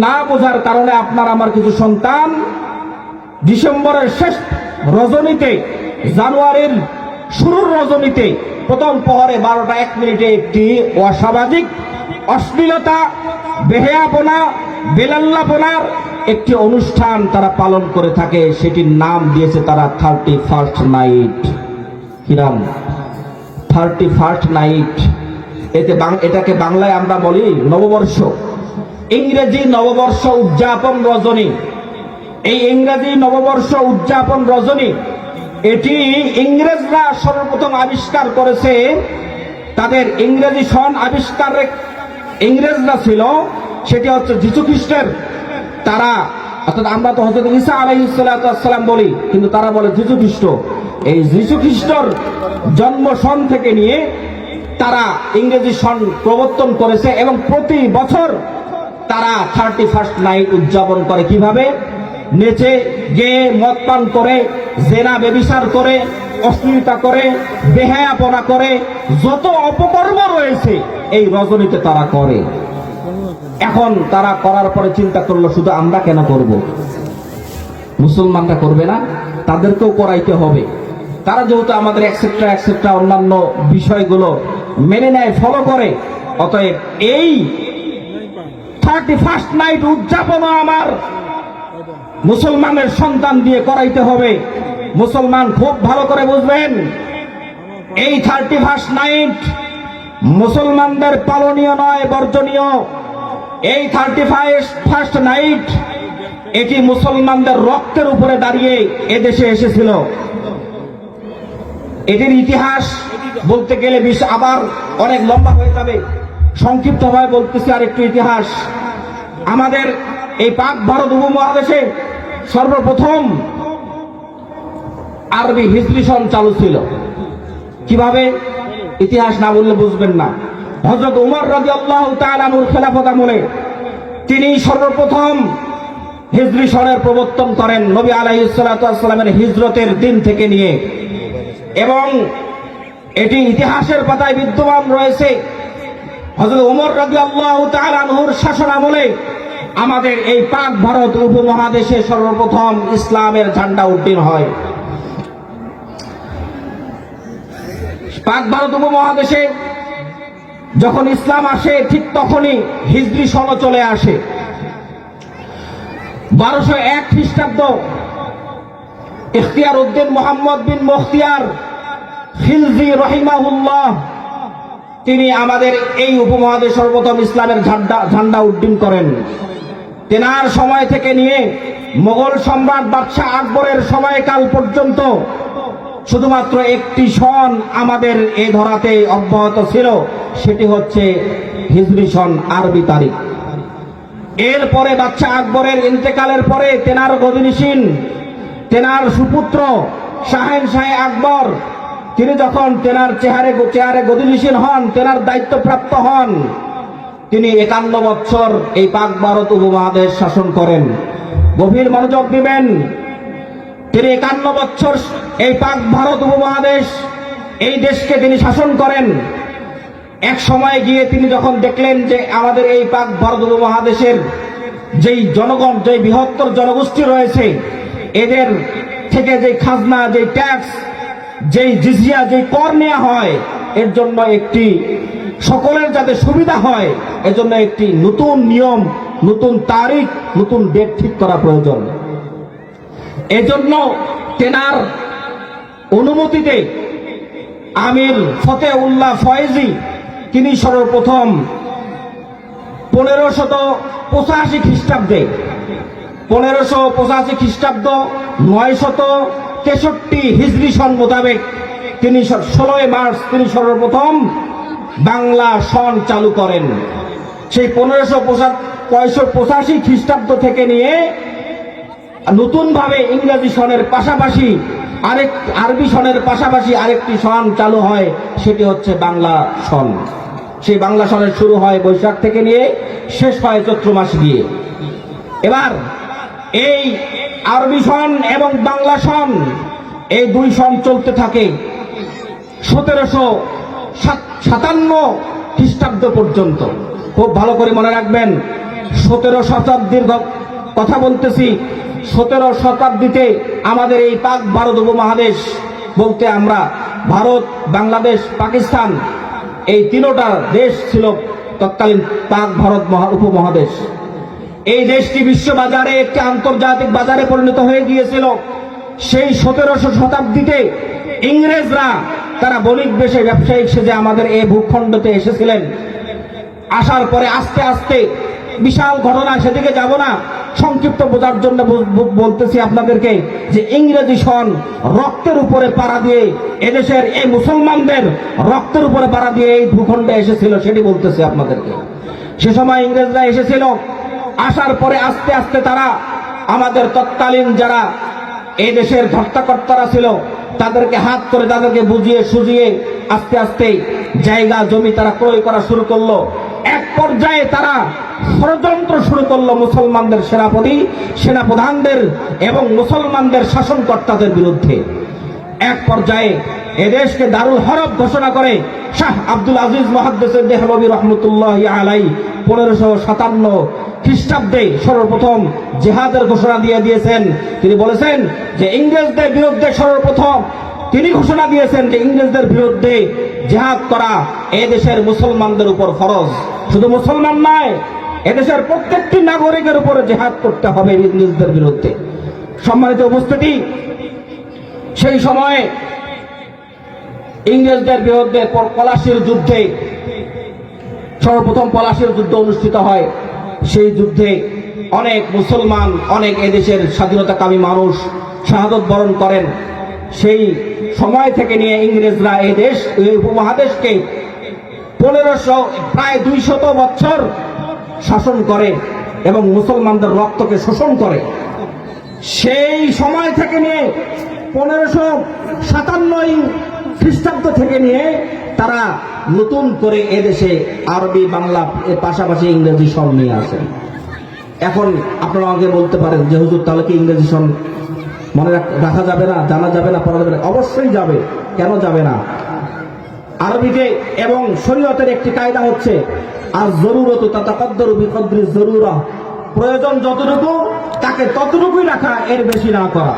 না বোঝার কারণে আপনার আমার কিছু সন্তান ডিসেম্বরের শেষ রজনীতে, জানুয়ারির শুরুর রজনীতে প্রথম প্রহরে 12টা 1 মিনিটে একটি অসামাজিক অশ্লীলতা, বেহেয়াপনা, বেলাল্লাপনার একটি অনুষ্ঠান তারা পালন করে থাকে। সেটির নাম দিয়েছে তারা 31st নাইট। কিরাম 31st নাইট, এটাকে বাংলায় আমরা বলি নববর্ষ, ইংরেজি নববর্ষ উদযাপন রজনী। এই ইংরেজি নববর্ষ উদযাপন রজনী এটি ইংরেজরা সর্বপ্রথম আবিষ্কার করেছে। তাদের ইংরেজি সন আবিষ্কারের ইংরেজরা ছিল, সেটি হচ্ছে যীশু খ্রিস্টের। তারা অর্থাৎ আমরা তো হযরত ঈসা আলাইহিস সালাম বলি, কিন্তু তারা বলে যীশু খ্রিস্ট। এই যীশু খ্রিস্টর জন্ম সন থেকে নিয়ে তারা ইংরেজি সন প্রবর্তন করেছে এবং প্রতি বছর তারা 31st নাইট উদযাপন করে। কিভাবে? নেচে গেয়ে, মদ পান করে, জেনা ব্যভিচার করে, অশ্লীলতা করে, বেহায়াপনা করে, যত অপকর্ম রয়েছে এই রজনীতে তারা করে। এখন তারা করার পরে চিন্তা করলো, শুধু আমরা কেন করব? মুসলমানরা করবে না? তাদেরকেও করাইতে হবে। তারা যেহেতু আমাদের এক্সেট্রা অন্যান্য বিষয়গুলো মেনে নেয়, ফলো করে, অতএব এই 31st নাইট উদযাপনও আমার মুসলমানের সন্তান দিয়ে করাইতে হবে। মুসলমান খুব ভালো করে বুঝবেন, এই 31st নাইট মুসলমানদের পালনীয় নয়, বর্জনীয়। এই 31st নাইট এটি মুসলমানদের রক্তের উপরে দাঁড়িয়ে এদেশে এসেছিল। এটির ইতিহাস বলতে গেলে আবার অনেক লম্বা হয়ে যাবে, সংক্ষিপ্তভাবে বলতেছি আর একটু ইতিহাস। আমাদের এই পাক ভারত উপমহাদেশে সর্বপ্রথম আরবি হিজরি সন চালু ছিল। কিভাবে? ইতিহাস না বললে বুঝবেন না। হযরত উমর রাদিয়াল্লাহু তাআলা আনহুর খেলাফত আমলে তিনি সর্বপ্রথম হিজরি সনের প্রবর্তন করেন, নবী আলাইহিস সালাতু ওয়াস সালামের হিজরতের দিন থেকে নিয়ে, এবং এটি ইতিহাসের পাতায় বিদ্যমান রয়েছে। হযরত উমর রাদিয়াল্লাহু তাআলা আনহুর শাসন আমলে আমাদের এই পাক ভারত উপমহাদেশে সর্বপ্রথম ইসলামের ঝান্ডা উড্ডীন হয়। পাক ভারত উপমহাদেশে যখন ইসলাম আসে, ঠিক তখনই হিজরি সন চলে আসে। 1201 খ্রিস্টাব্দ ইখতিয়ার উদ্দিন মুহাম্মদ বিন মুখতিয়ার খিলজি রহিমাহুল্লাহ তিনি আমাদের এই উপমহাদেশে সর্বপ্রথম ইসলামের ঝান্ডা উড্ডীন করেন। তেনার সময় থেকে নিয়ে মোগল সম্রাট বাদশাহ আকবরের সময়কাল পর্যন্ত শুধুমাত্র একটি সন আমাদের এই ধরাতে অব্যাহত ছিল, সেটি হচ্ছে হিজরি সন, আরবি তারিখ। এরপরে বাদশাহ আকবরের ইন্তেকালের পরে তেনার গদিনিশীন, তেনার সুপুত্র শাহেনশাহ আকবর, তিনি যখন তেনার চেহারে গদিনিশীন হন, তেনার দায়িত্বপ্রাপ্ত হন, তিনি 51 বছর এই পাক ভারত উপমহাদেশ শাসন করেন। গভীর মনোযোগ দিবেন, তিনি 51 বছর এই পাক ভারত উপমহাদেশ, এই দেশকে তিনি শাসন করেন। এক সময় গিয়ে তিনি যখন দেখলেন যে আমাদের এই পাক ভারত উপমহাদেশের যেই জনগণ, যেই বৃহত্তর জনগোষ্ঠী রয়েছে, এদের থেকে যে খাজনা, যে ট্যাক্স, যেই জিজিয়া, যেই কর নেওয়া হয়, এর জন্য একটি সকলের যাতে সুবিধা হয়, এজন্য একটি নতুন নিয়ম, নতুন তারিখ, নতুন ডেট ঠিক করা প্রয়োজন। এজন্য তেনার অনুমতিতে আমির ফতেউল্লাহ ফয়েজি তিনি সর্বপ্রথম 1585 খ্রিস্টাব্দে 1585 খ্রিস্টাব্দ 963 হিজরি সন মোতাবেক তিনি 16 মার্চ তিনি সর্বপ্রথম বাংলা সন চালু করেন। সেই 1585 খ্রিস্টাব্দ থেকে নিয়ে নতুনভাবে ইংরেজি সনের পাশাপাশি আরবি সনের পাশাপাশি আরেকটি সন চালু হয়, সেটি হচ্ছে বাংলা সন। সেই বাংলা সনের শুরু হয় বৈশাখ থেকে নিয়ে শেষ হয় চৈত্র মাস দিয়ে। এবার এই আরবি সন এবং বাংলা সন, এই দুই সন চলতে থাকে 1757 খ্রিস্টাব্দ পর্যন্ত। খুব ভালো করে মনে রাখবেন, 17 শতাব্দীর কথা বলতেছি। 17 শতাব্দীতে আমাদের এই পাক ভারত উপমহাদেশ বলতে আমরা ভারত, বাংলাদেশ, পাকিস্তান এই তিনটা দেশ ছিল তৎকালীন পাক ভারত উপমহাদেশ। এই দেশটি বিশ্ববাজারে একটি আন্তর্জাতিক বাজারে পরিণত হয়ে গিয়েছিল। সেই 1700 শতাব্দীতে ইংরেজরা তারা বণিক বেশে ব্যবসায়িক সেজে আমাদের এই ভূখণ্ডতে এসেছিলেন। আসার পরে আস্তে আস্তে বিশাল ঘটনা, সেদিকে যাব না, সংক্ষিপ্ত বোঝার জন্য বলতেছি আপনাদেরকে যে ইংরেজি সন রক্তের উপরে পাড়া দিয়ে এদেশের এই মুসলমানদের রক্তের উপরে পাড়া দিয়ে এই ভূখণ্ডে এসেছিল, সেটি বলতেছি আপনাদেরকে। সে সময় ইংরেজরা এসেছিল। আসার পরে আস্তে আস্তে তারা আমাদের তৎকালীন যারা এই দেশের ধর্তাকর্তারা ছিল তাদেরকে হাত করে তাদেরকে বুঝিয়ে সুজিয়ে আস্তে আস্তে জায়গা জমি তারা ক্রয় করা শুরু করলো। এক পর্যায়ে তারা ষড়যন্ত্র শুরু করলো মুসলমানদের সেনাপ্রধানদের এবং মুসলমানদের শাসনকর্তাদের বিরুদ্ধে। এক পর্যায়ে এদেশকে দারুল হরব ঘোষণা করে শাহ আব্দুল আজিজ মুহাদ্দিস দেহলভী রহমতুল্লাহ আলাইহি 1557 খ্রিস্টাব্দে সর্বপ্রথম জিহাদের ঘোষণা দিয়েছেন। তিনি বলেছেন যে ইংরেজদের বিরুদ্ধে সর্বপ্রথম তিনি ঘোষণা দিয়েছেন যে ইংরেজদের বিরুদ্ধে জিহাদ করা এদেশের মুসলমানদের উপর ফরজ। শুধু মুসলমান নয়, এদেশের প্রত্যেকটি নাগরিকের উপরে জিহাদ করতে হবে ইংরেজদের বিরুদ্ধে। সম্মানিত উপস্থিতি, সেই সময়ে ইংরেজদের বিরুদ্ধে পলাশীর যুদ্ধে সর্বপ্রথম পলাশীর যুদ্ধ অনুষ্ঠিত হয়। সেই যুদ্ধে অনেক মুসলমান, অনেক এদেশের স্বাধীনতাকামী মানুষ শাহাদত বরণ করেন। সেই সময় থেকে নিয়ে ইংরেজরা এই দেশ, এই উপমহাদেশকে 1500 প্রায় 200 বছর শাসন করে এবং মুসলমানদের রক্তকে শোষণ করে। সেই সময় থেকে নিয়ে 1557 খ্রিস্টাব্দ থেকে নিয়ে তারা নতুন করে এদেশে আরবি, বাংলা এর পাশাপাশি ইংরেজি সন নিয়ে আসেন। এখন আপনারা আগে বলতে পারেন যে হুজুর তাহলে কি ইংরেজি সন মনে রাখা যাবে না, জানা যাবে না, পড়া যাবে না? অবশ্যই যাবে, কেন যাবে না? আরবিতে এবং শরীয়তের একটি কায়দা হচ্ছে আর জরুরত তাতাকাদ্দারু বিকদরি জরুরা, প্রয়োজন যতটুকু তাকে ততটুকুই রাখা, এর বেশি না করা।